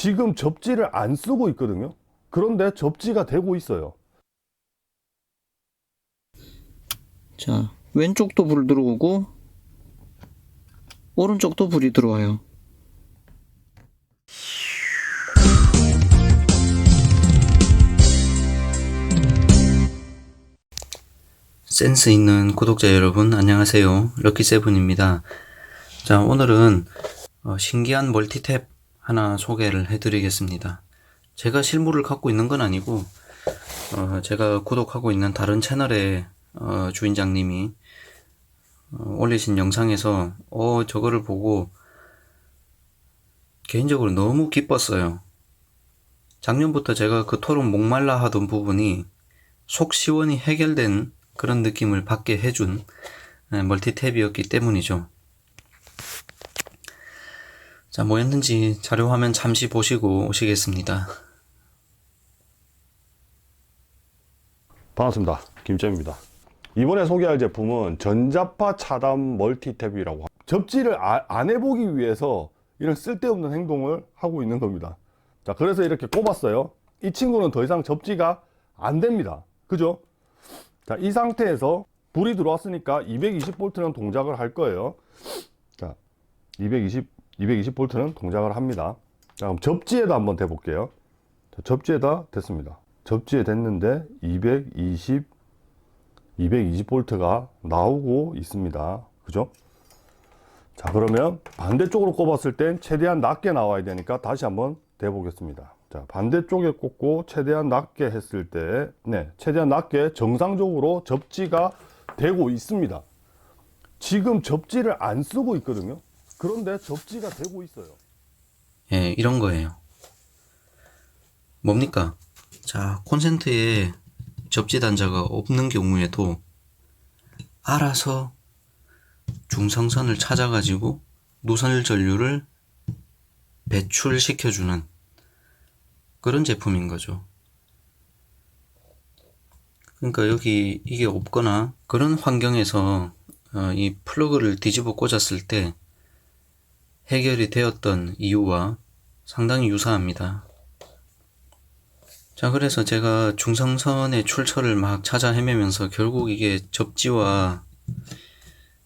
지금 접지를 안 쓰고 있거든요. 그런데 접지가 되고 있어요. 자, 왼쪽도 불 들어오고 오른쪽도 불이 들어와요. 센스 있는 구독자 여러분 안녕하세요. 럭키세븐입니다. 자, 오늘은 신기한 멀티탭 하나 소개를 해드리겠습니다. 제가 실물을 갖고 있는 건 아니고 제가 구독하고 있는 다른 채널의 주인장님이 올리신 영상에서 저거를 보고 개인적으로 너무 기뻤어요. 작년부터 제가 그토록 목말라 하던 부분이 속 시원히 해결된 그런 느낌을 받게 해준 멀티탭이었기 때문이죠. 자, 뭐였는지 자료화면 잠시 보시고 오시겠습니다. 반갑습니다. 김쌤입니다. 이번에 소개할 제품은 전자파 차단 멀티탭이라고 합니다. 접지를 안 해보기 위해서 이런 쓸데없는 행동을 하고 있는 겁니다. 자, 그래서 이렇게 꼽았어요. 이 친구는 더 이상 접지가 안 됩니다. 그죠? 자, 이 상태에서 불이 들어왔으니까 220V는 동작을 할 거예요. 자, 220V는 동작을 합니다. 자, 그럼 접지에다 한번 대볼게요. 자, 접지에다 됐습니다. 접지에 됐는데 220V가 나오고 있습니다. 그죠? 자, 그러면 반대쪽으로 꼽았을 땐 최대한 낮게 나와야 되니까 다시 한번 대보겠습니다. 자, 반대쪽에 꽂고 최대한 낮게 했을 때, 최대한 낮게 정상적으로 접지가 되고 있습니다. 지금 접지를 안 쓰고 있거든요. 그런데 접지가 되고 있어요. 예, 이런 거예요. 뭡니까? 자, 콘센트에 접지 단자가 없는 경우에도 알아서 중성선을 찾아가지고 누설 전류를 배출시켜주는 그런 제품인 거죠. 그러니까 여기 이게 없거나 그런 환경에서 이 플러그를 뒤집어 꽂았을 때 해결이 되었던 이유와 상당히 유사합니다. 자, 그래서 제가 중성선의 출처를 막 찾아 헤매면서 결국 이게 접지와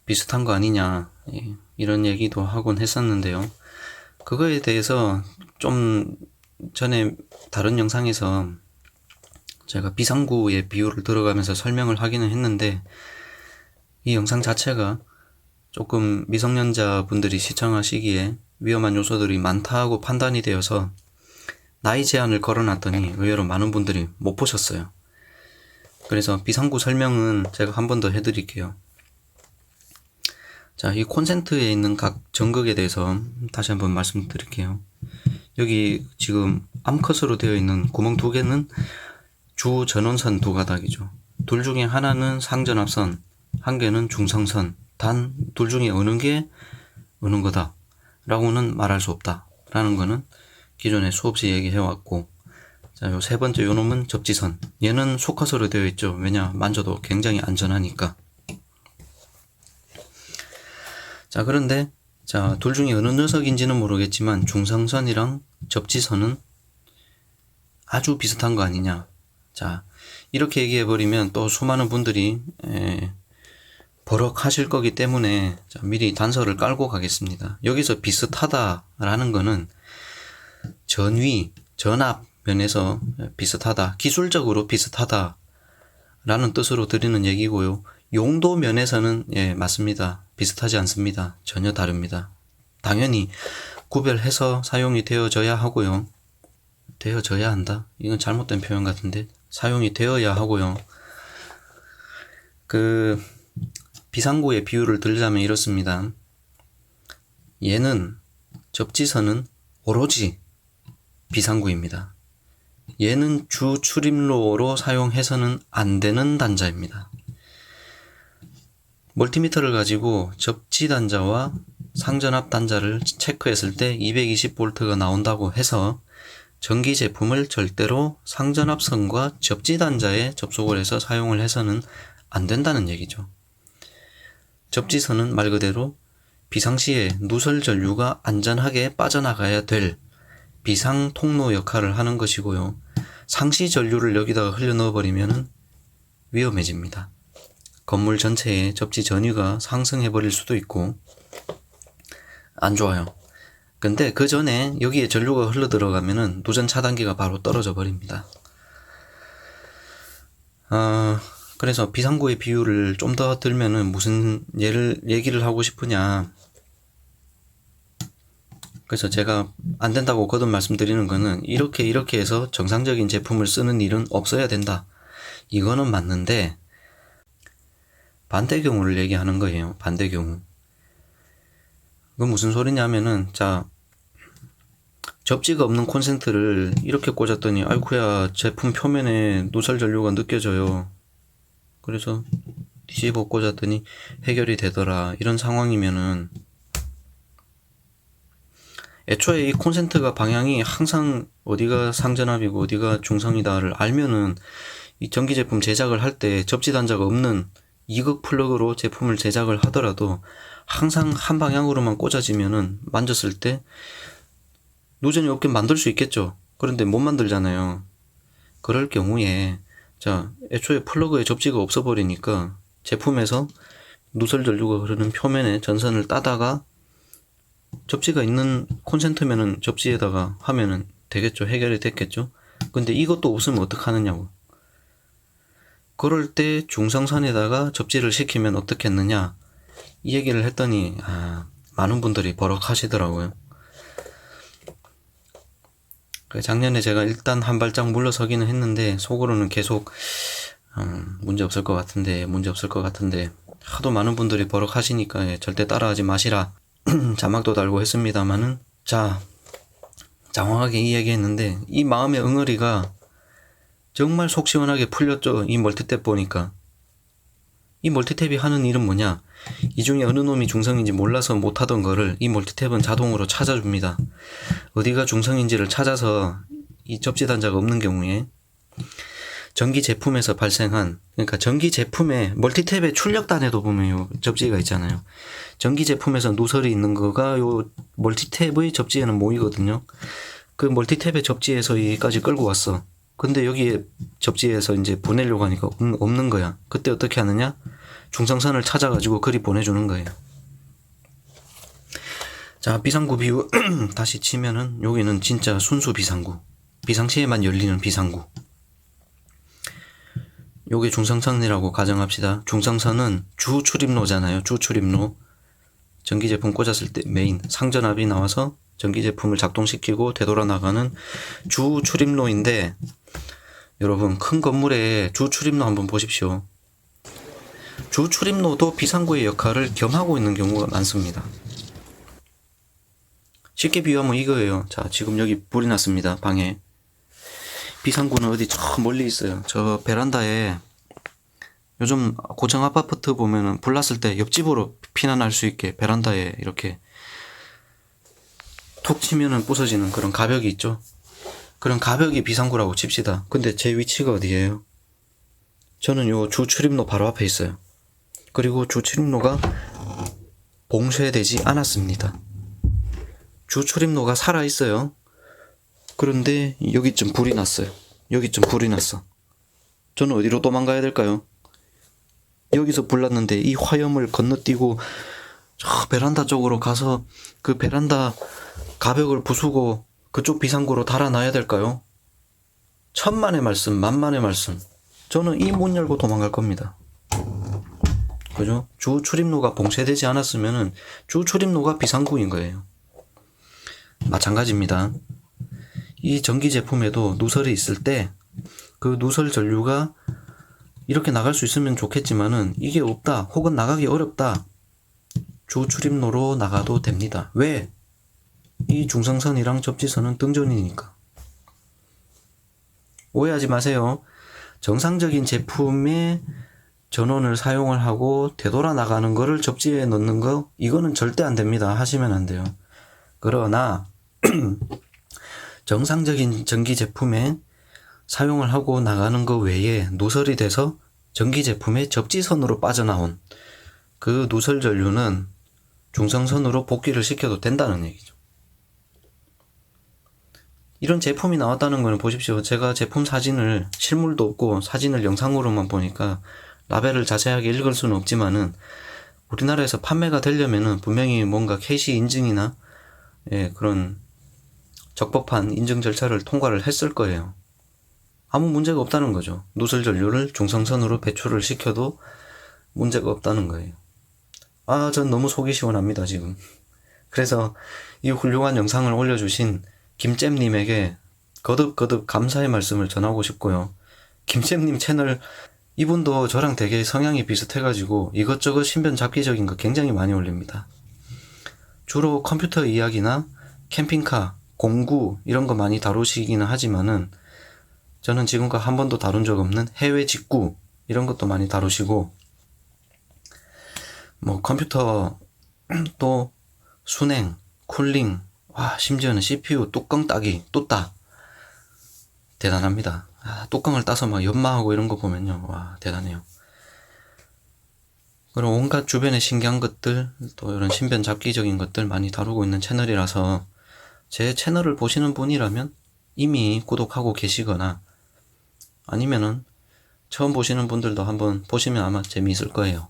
비슷한 거 아니냐, 이런 얘기도 하곤 했었는데요. 그거에 대해서 좀 전에 다른 영상에서 제가 비상구의 비유를 들어가면서 설명을 하기는 했는데, 이 영상 자체가 조금 미성년자 분들이 시청하시기에 위험한 요소들이 많다고 판단이 되어서 나이 제한을 걸어놨더니 의외로 많은 분들이 못 보셨어요. 그래서 비상구 설명은 제가 한 번 더 해드릴게요. 자, 이 콘센트에 있는 각 전극에 대해서 다시 한번 말씀드릴게요. 여기 지금 암컷으로 되어 있는 구멍 두 개는 주 전원선 두 가닥이죠. 둘 중에 하나는 상전압선, 한 개는 중성선. 단 둘 중에 어느 게 어느 거다 라고는 말할 수 없다 라는 거는 기존에 수없이 얘기해왔고, 자, 요 세 번째 요 놈은 접지선. 얘는 소컷으로 되어 있죠. 왜냐, 만져도 굉장히 안전하니까. 자, 그런데 자, 둘 중에 어느 녀석인지는 모르겠지만 중성선이랑 접지선은 아주 비슷한 거 아니냐. 자, 이렇게 얘기해버리면 또 수많은 분들이 버럭하실 거기 때문에 자, 미리 단서를 깔고 가겠습니다. 여기서 비슷하다라는 거는 전위, 전압 면에서 비슷하다, 기술적으로 비슷하다라는 뜻으로 드리는 얘기고요. 용도 면에서는 맞습니다. 비슷하지 않습니다. 전혀 다릅니다. 당연히 구별해서 사용이 되어져야 하고요. 되어져야 한다? 이건 잘못된 표현 같은데, 사용이 되어야 하고요. 비상구의 비유를 들자면 이렇습니다. 얘는, 접지선은 오로지 비상구입니다. 얘는 주 출입로로 사용해서는 안 되는 단자입니다. 멀티미터를 가지고 접지 단자와 상전압 단자를 체크했을 때 220V가 나온다고 해서 전기 제품을 절대로 상전압선과 접지 단자에 접속을 해서 사용을 해서는 안 된다는 얘기죠. 접지선은 말 그대로 비상시에 누설 전류가 안전하게 빠져나가야 될 비상 통로 역할을 하는 것이고요. 상시 전류를 여기다가 흘려 넣어버리면 위험해집니다. 건물 전체에 접지 전위가 상승해 버릴 수도 있고 안 좋아요. 근데 그 전에 여기에 전류가 흘러 들어가면은 누전 차단기가 바로 떨어져 버립니다. 그래서 비상구의 비유를 좀 더 들면은 무슨 얘기를 하고 싶으냐. 그래서 제가 안 된다고 거듭 말씀드리는 거는 이렇게 해서 정상적인 제품을 쓰는 일은 없어야 된다. 이거는 맞는데 반대 경우를 얘기하는 거예요. 반대 경우. 그건 무슨 소리냐면은 자, 접지가 없는 콘센트를 이렇게 꽂았더니 아이쿠야 제품 표면에 누설 전류가 느껴져요. 그래서 뒤집어 꽂았더니 해결이 되더라. 이런 상황이면은 애초에 이 콘센트가 방향이 항상 어디가 상전압이고 어디가 중성이다를 알면은 이 전기 제품 제작을 할 때 접지 단자가 없는 이극 플러그로 제품을 제작을 하더라도 항상 한 방향으로만 꽂아지면은 만졌을 때 누전이 없게 만들 수 있겠죠. 그런데 못 만들잖아요. 그럴 경우에 자, 애초에 플러그에 접지가 없어 버리니까 제품에서 누설 전류가 흐르는 표면에 전선을 따다가 접지가 있는 콘센트면은 접지에다가 하면은 되겠죠. 해결이 됐겠죠. 근데 이것도 없으면 어떡하느냐고. 그럴 때 중성선에다가 접지를 시키면 어떻겠느냐 이 얘기를 했더니 많은 분들이 버럭하시더라고요. 작년에 제가 일단 한 발짝 물러서기는 했는데 속으로는 계속 문제 없을 것 같은데 하도 많은 분들이 버럭하시니까 절대 따라하지 마시라 자막도 달고 했습니다마는 자, 장황하게 이야기했는데 이 마음의 응어리가 정말 속 시원하게 풀렸죠. 이 멀티탭 보니까. 이 멀티탭이 하는 일은 뭐냐, 이 중에 어느 놈이 중성인지 몰라서 못하던 거를 이 멀티탭은 자동으로 찾아줍니다. 어디가 중성인지를 찾아서 이 접지 단자가 없는 경우에 전기 제품에서 발생한, 그러니까 전기 제품의 멀티탭의 출력단에도 보면 요 접지가 있잖아요. 전기 제품에서 누설이 있는 거가 요 멀티탭의 접지에는 모이거든요. 그 멀티탭의 접지에서 여기까지 끌고 왔어. 근데 여기에 접지에서 이제 보내려고 하니까 없는 거야. 그때 어떻게 하느냐? 중성선을 찾아가지고 그리 보내주는 거예요. 자, 비상구 비유 다시 치면은 여기는 진짜 순수 비상구. 비상시에만 열리는 비상구. 요게 중성선이라고 가정합시다. 중성선은 주 출입로잖아요. 주 출입로. 전기 제품 꽂았을 때 메인 상전압이 나와서 전기 제품을 작동시키고 되돌아 나가는 주 출입로인데, 여러분 큰 건물에 주 출입로 한번 보십시오. 주 출입로도 비상구의 역할을 겸하고 있는 경우가 많습니다. 쉽게 비유하면 이거예요. 자, 지금 여기 불이 났습니다. 방에. 비상구는 어디 저 멀리 있어요. 저 베란다에 요즘 고층 아파트 보면은 불 났을 때 옆집으로 피난할 수 있게 베란다에 이렇게 툭 치면은 부서지는 그런 가벽이 있죠. 그런 가벽이 비상구라고 칩시다. 근데 제 위치가 어디예요? 저는 요 주 출입로 바로 앞에 있어요. 그리고 주 출입로가 봉쇄되지 않았습니다. 주 출입로가 살아있어요. 그런데 여기쯤 불이 났어요. 여기쯤 불이 났어. 저는 어디로 도망가야 될까요? 여기서 불 났는데 이 화염을 건너뛰고 저 베란다 쪽으로 가서 그 베란다 가벽을 부수고 그쪽 비상구로 달아나야 될까요? 천만의 말씀, 만만의 말씀. 저는 이 문 열고 도망갈 겁니다. 그죠? 주 출입로가 봉쇄되지 않았으면은 주 출입로가 비상구인 거예요. 마찬가지입니다. 이 전기 제품에도 누설이 있을 때 그 누설 전류가 이렇게 나갈 수 있으면 좋겠지만은 이게 없다, 혹은 나가기 어렵다, 주 출입로로 나가도 됩니다. 왜? 이 중성선이랑 접지선은 등전이니까. 오해하지 마세요. 정상적인 제품의 전원을 사용을 하고 되돌아 나가는 거를 접지에 넣는 거, 이거는 절대 안 됩니다. 하시면 안 돼요. 그러나 정상적인 전기 제품에 사용을 하고 나가는 거 외에 누설이 돼서 전기 제품의 접지선으로 빠져나온 그 누설 전류는 중성선으로 복귀를 시켜도 된다는 얘기죠. 이런 제품이 나왔다는 거는 보십시오. 제가 제품 사진을 실물도 없고 사진을 영상으로만 보니까 라벨을 자세하게 읽을 수는 없지만은 우리나라에서 판매가 되려면은 분명히 뭔가 KC 인증이나 예, 그런 적법한 인증 절차를 통과를 했을 거예요. 아무 문제가 없다는 거죠. 누설 전류를 중성선으로 배출을 시켜도 문제가 없다는 거예요. 아, 전 너무 속이 시원합니다, 지금. 그래서 이 훌륭한 영상을 올려주신 김잼님에게 거듭 감사의 말씀을 전하고 싶고요. 김잼님 채널, 이분도 저랑 되게 성향이 비슷해가지고 이것저것 신변 잡기적인 거 굉장히 많이 올립니다. 주로 컴퓨터 이야기나 캠핑카, 공구 이런 거 많이 다루시기는 하지만은 저는 지금까지 한 번도 다룬 적 없는 해외 직구 이런 것도 많이 다루시고 뭐 컴퓨터 또 순행, 쿨링, 와 심지어는 CPU 뚜껑 따기 또 따. 대단합니다. 아, 뚜껑을 따서 막 연마하고 이런 거 보면요, 와 대단해요. 그런 온갖 주변의 신기한 것들 또 이런 신변 잡기적인 것들 많이 다루고 있는 채널이라서 제 채널을 보시는 분이라면 이미 구독하고 계시거나 아니면은 처음 보시는 분들도 한번 보시면 아마 재미있을 거예요.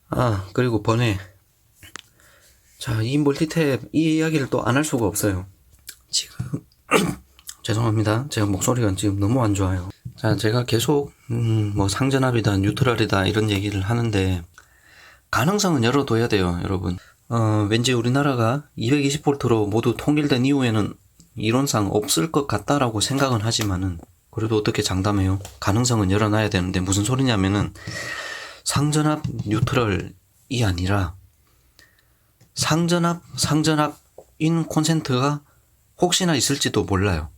아, 그리고 번외. 자, 이 멀티탭 이 이야기를 또 안 할 수가 없어요. 지금 죄송합니다. 제가 목소리가 지금 너무 안 좋아요. 자, 제가 계속 뭐 상전압이다, 뉴트럴이다 이런 얘기를 하는데 가능성은 열어둬야 돼요, 여러분. 왠지 우리나라가 220V로 모두 통일된 이후에는 이론상 없을 것 같다라고 생각은 하지만은 그래도 어떻게 장담해요? 가능성은 열어놔야 되는데 무슨 소리냐면은 상전압 뉴트럴이 아니라 상전압인 콘센트가 혹시나 있을지도 몰라요.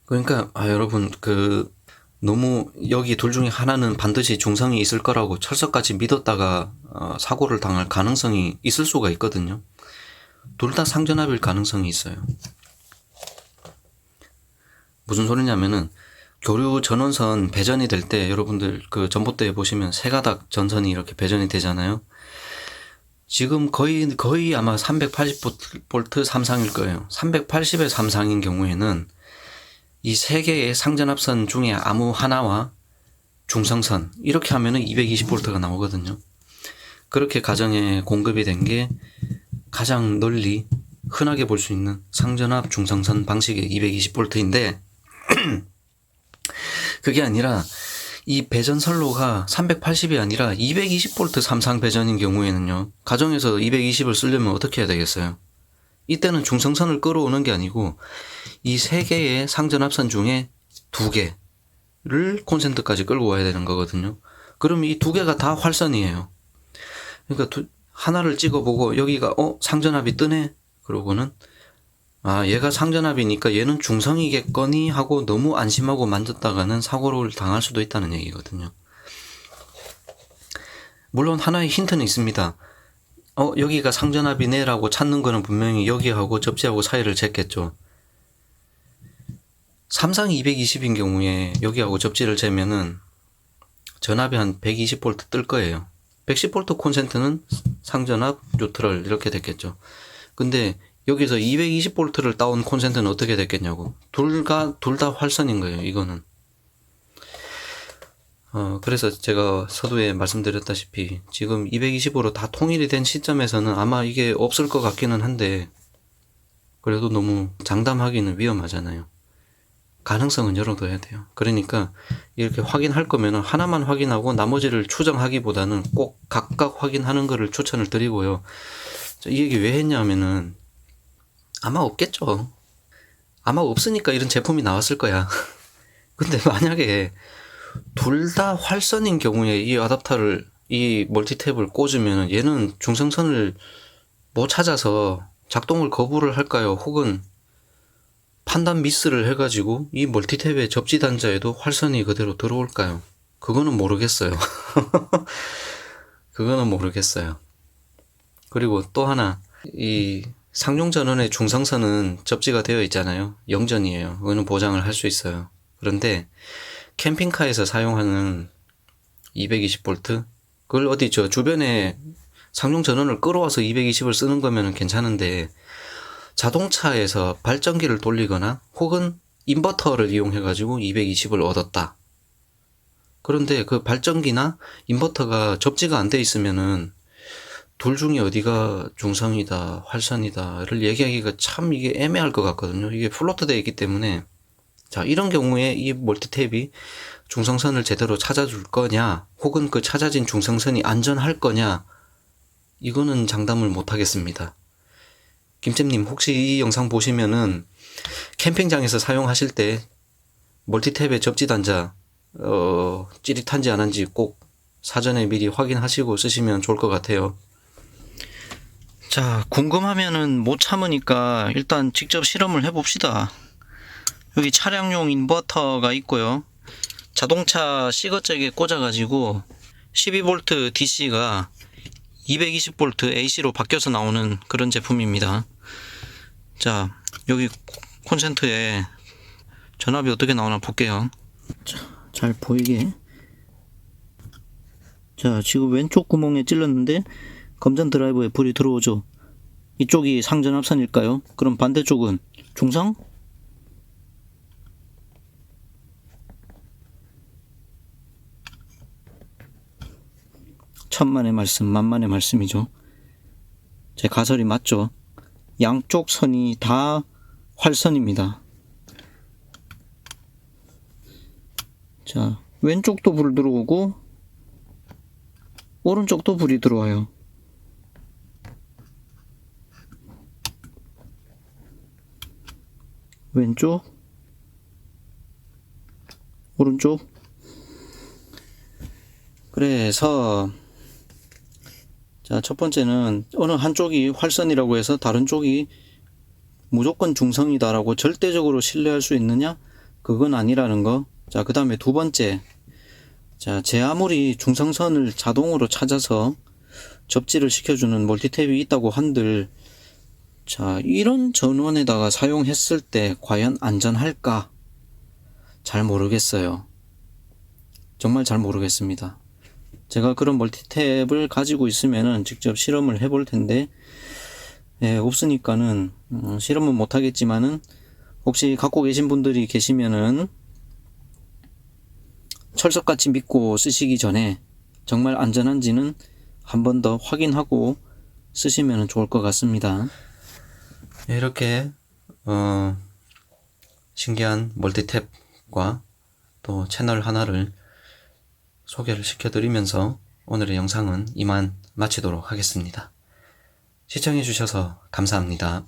그러니까 여러분 너무 여기 둘 중에 하나는 반드시 중성이 있을 거라고 철석같이 믿었다가 사고를 당할 가능성이 있을 수가 있거든요. 둘 다 상전압일 가능성이 있어요. 무슨 소리냐면은 교류 전원선 배전이 될 때 여러분들 그 전봇대에 보시면 세 가닥 전선이 이렇게 배전이 되잖아요. 지금 거의 아마 380V 삼상일 거예요. 380의 삼상인 경우에는 이 세 개의 상전압선 중에 아무 하나와 중성선 이렇게 하면은 220V가 나오거든요. 그렇게 가정에 공급이 된 게 가장 널리 흔하게 볼 수 있는 상전압 중성선 방식의 220V인데 그게 아니라 이 배전 선로가 380이 아니라 220V 삼상 배전인 경우에는요, 가정에서 220을 쓰려면 어떻게 해야 되겠어요? 이때는 중성선을 끌어오는 게 아니고 이 세 개의 상전압선 중에 두 개를 콘센트까지 끌고 와야 되는 거거든요. 그럼 이 두 개가 다 활선이에요. 그러니까 하나를 찍어보고 여기가 상전압이 뜨네? 그러고는 얘가 상전압이니까 얘는 중성이겠거니 하고 너무 안심하고 만졌다가는 사고를 당할 수도 있다는 얘기거든요. 물론 하나의 힌트는 있습니다. 여기가 상전압이네 라고 찾는 거는 분명히 여기하고 접지하고 사이를 쟀겠죠. 삼상 220인 경우에 여기하고 접지를 재면은 전압이 한 120V 뜰 거예요. 110V 콘센트는 상전압, 뉴트럴 이렇게 됐겠죠. 근데 여기서 220V를 따온 콘센트는 어떻게 됐겠냐고. 둘 다 활선인 거예요, 이거는. 그래서 제가 서두에 말씀드렸다시피 지금 220으로 다 통일이 된 시점에서는 아마 이게 없을 것 같기는 한데 그래도 너무 장담하기는 위험하잖아요. 가능성은 열어둬야 돼요. 그러니까 이렇게 확인할 거면은 하나만 확인하고 나머지를 추정하기보다는 꼭 각각 확인하는 거를 추천을 드리고요. 이 얘기 왜 했냐면은 아마 없겠죠. 아마 없으니까 이런 제품이 나왔을 거야. 근데 만약에 둘 다 활선인 경우에 이 어댑터를, 이 멀티탭을 꽂으면 얘는 중성선을 못 찾아서 작동을 거부를 할까요? 혹은 판단 미스를 해가지고 이 멀티탭의 접지 단자에도 활선이 그대로 들어올까요? 그거는 모르겠어요. 그거는 모르겠어요. 그리고 또 하나, 이 상용 전원의 중성선은 접지가 되어 있잖아요. 영전이에요. 그거는 보장을 할 수 있어요. 그런데 캠핑카에서 사용하는 220V 그걸 주변에 상용 전원을 끌어와서 220을 쓰는 거면 괜찮은데 자동차에서 발전기를 돌리거나 혹은 인버터를 이용해 가지고 220을 얻었다. 그런데 그 발전기나 인버터가 접지가 안 돼 있으면은 둘 중에 어디가 중성이다, 활선이다를 얘기하기가 참 이게 애매할 것 같거든요. 이게 플로트 되어 있기 때문에. 자, 이런 경우에 이 멀티탭이 중성선을 제대로 찾아줄 거냐, 혹은 그 찾아진 중성선이 안전할 거냐, 이거는 장담을 못 하겠습니다. 김쌤님, 혹시 이 영상 보시면은 캠핑장에서 사용하실 때 멀티탭의 접지 단자 찌릿한지 안 한지 꼭 사전에 미리 확인하시고 쓰시면 좋을 것 같아요. 자, 궁금하면은 못 참으니까 일단 직접 실험을 해봅시다. 여기 차량용 인버터가 있고요. 자동차 시거잭에 꽂아가지고 12V DC가 220V AC로 바뀌어서 나오는 그런 제품입니다. 자, 여기 콘센트에 전압이 어떻게 나오나 볼게요. 자, 잘 보이게. 자, 지금 왼쪽 구멍에 찔렀는데 검전 드라이버에 불이 들어오죠. 이쪽이 상전합선일까요? 그럼 반대쪽은 중상? 천만의 말씀, 만만의 말씀이죠. 제 가설이 맞죠? 양쪽 선이 다 활선입니다. 자, 왼쪽도 불 들어오고 오른쪽도 불이 들어와요. 왼쪽, 오른쪽. 그래서 자, 첫 번째는 어느 한쪽이 활선이라고 해서 다른 쪽이 무조건 중성이다라고 절대적으로 신뢰할 수 있느냐? 그건 아니라는 거. 자, 그 다음에 두 번째. 자, 제 아무리 중성선을 자동으로 찾아서 접지를 시켜주는 멀티탭이 있다고 한들, 자, 이런 전원에다가 사용했을 때 과연 안전할까? 잘 모르겠어요. 정말 잘 모르겠습니다. 제가 그런 멀티탭을 가지고 있으면은 직접 실험을 해볼 텐데, 예, 없으니까는 실험은 못 하겠지만은 혹시 갖고 계신 분들이 계시면은 철석같이 믿고 쓰시기 전에 정말 안전한지는 한 번 더 확인하고 쓰시면 좋을 것 같습니다. 이렇게 신기한 멀티탭과 또 채널 하나를 소개를 시켜드리면서 오늘의 영상은 이만 마치도록 하겠습니다. 시청해주셔서 감사합니다.